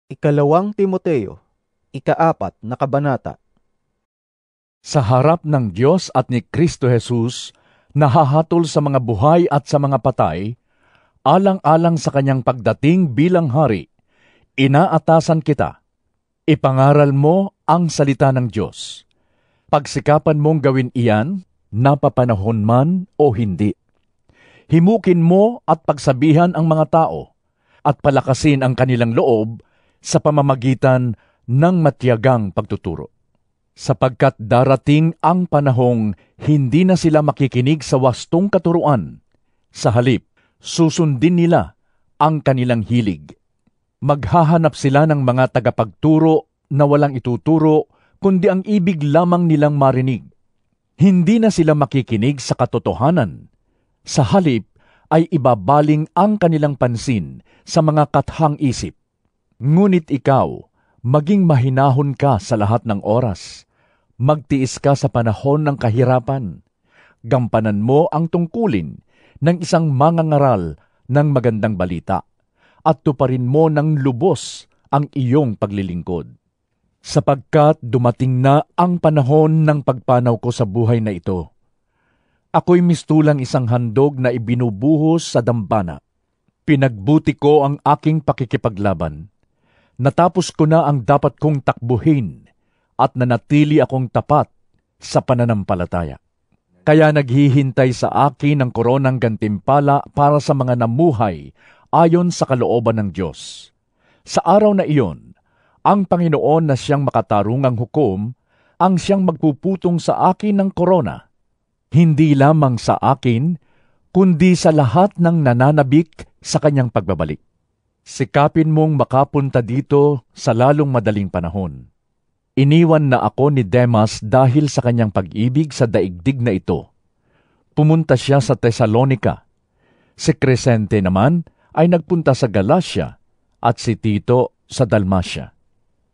Ikalawang Timoteo, ika-4 na kabanata. Sa harap ng Diyos at ni Kristo Jesus, nahahatol sa mga buhay at sa mga patay, alang-alang sa kanyang pagdating bilang hari, inaatasan kita. Ipangaral mo ang salita ng Diyos. Pagsikapan mong gawin iyan, napapanahon man o hindi. Himukin mo at pagsabihan ang mga tao, at palakasin ang kanilang loob sa pamamagitan ng matiyagang pagtuturo. Sapagkat darating ang panahong hindi na sila makikinig sa wastong katuruan. Sa halip, susundin nila ang kanilang hilig. Maghahanap sila ng mga tagapagturo na walang ituturo, kundi ang ibig lamang nilang marinig. Hindi na sila makikinig sa katotohanan. Sa halip ay ibabaling ang kanilang pansin sa mga kathang isip. Ngunit ikaw, maging mahinahon ka sa lahat ng oras. Magtiis ka sa panahon ng kahirapan. Gampanan mo ang tungkulin ng isang mangangaral ng magandang balita at tuparin mo ng lubos ang iyong paglilingkod. Sapagkat dumating na ang panahon ng pagpanaw ko sa buhay na ito. Ako'y mistulang isang handog na ibinubuhos sa dambana. Pinagbuti ko ang aking pakikipaglaban. Natapos ko na ang dapat kong takbuhin at nanatili akong tapat sa pananampalataya. Kaya naghihintay sa akin ang koronang gantimpala para sa mga namuhay ayon sa kalooban ng Diyos. Sa araw na iyon, ang Panginoon na siyang makatarungang hukom ang siyang magpuputong sa akin ng korona, hindi lamang sa akin, kundi sa lahat ng nananabik sa kanyang pagbabalik. Sikapin mong makapunta dito sa lalong madaling panahon. Iniwan na ako ni Demas dahil sa kanyang pag-ibig sa daigdig na ito. Pumunta siya sa Tesalonica. Si Crescente naman ay nagpunta sa Galacia at si Tito sa Dalmacia.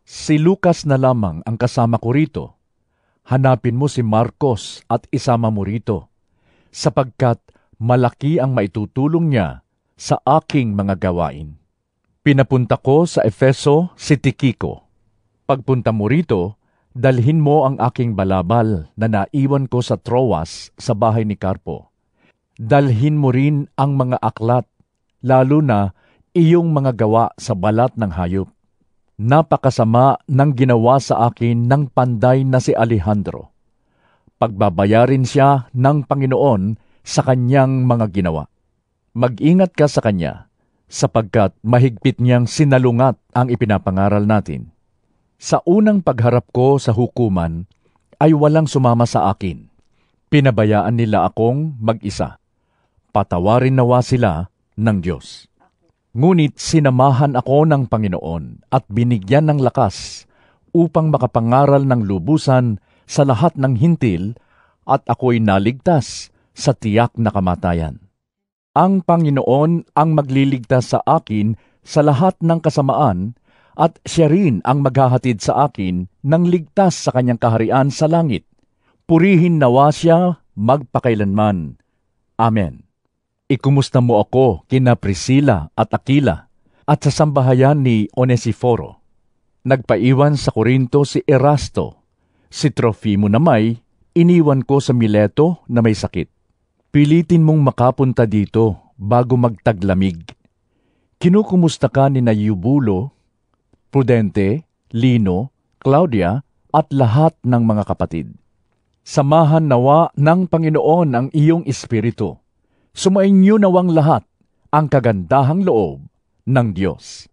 Si Lucas na lamang ang kasama ko rito. Hanapin mo si Marcos at isama mo rito, sapagkat malaki ang maitutulong niya sa aking mga gawain. Pinapunta ko sa Efeso si Tikiko. Pagpunta mo rito, dalhin mo ang aking balabal na naiwan ko sa Troas sa bahay ni Carpo. Dalhin mo rin ang mga aklat, lalo na iyong mga gawa sa balat ng hayop. Napakasama ng ginawa sa akin ng panday na si Alejandro. Pagbabayarin siya ng Panginoon sa kanyang mga ginawa. Mag-ingat ka sa kanya, sapagkat mahigpit niyang sinalungat ang ipinapangaral natin. Sa unang pagharap ko sa hukuman, ay walang sumama sa akin. Pinabayaan nila akong mag-isa. Patawarin nawa sila ng Diyos. Ngunit sinamahan ako ng Panginoon at binigyan ng lakas upang makapangaral ng lubusan sa lahat ng hintil at ako'y naligtas sa tiyak na kamatayan. Ang Panginoon ang magliligtas sa akin sa lahat ng kasamaan at siya rin ang maghahatid sa akin ng ligtas sa kanyang kaharian sa langit. Purihin nawa siya magpakailanman. Amen. Ikumusta mo ako kina Priscilla at Aquila at sa sambahayan ni Onesiforo. Nagpaiwan sa Corinto si Erasto. Si Trofimo na iniwan ko sa Mileto na may sakit. Pilitin mong makapunta dito bago magtaglamig. Kinukumusta ka ni Eubulo, Prudente, Lino, Claudia at lahat ng mga kapatid. Samahan nawa ng Panginoon ang iyong espiritu. Sumainyo nawang lahat ang kagandahang loob ng Diyos.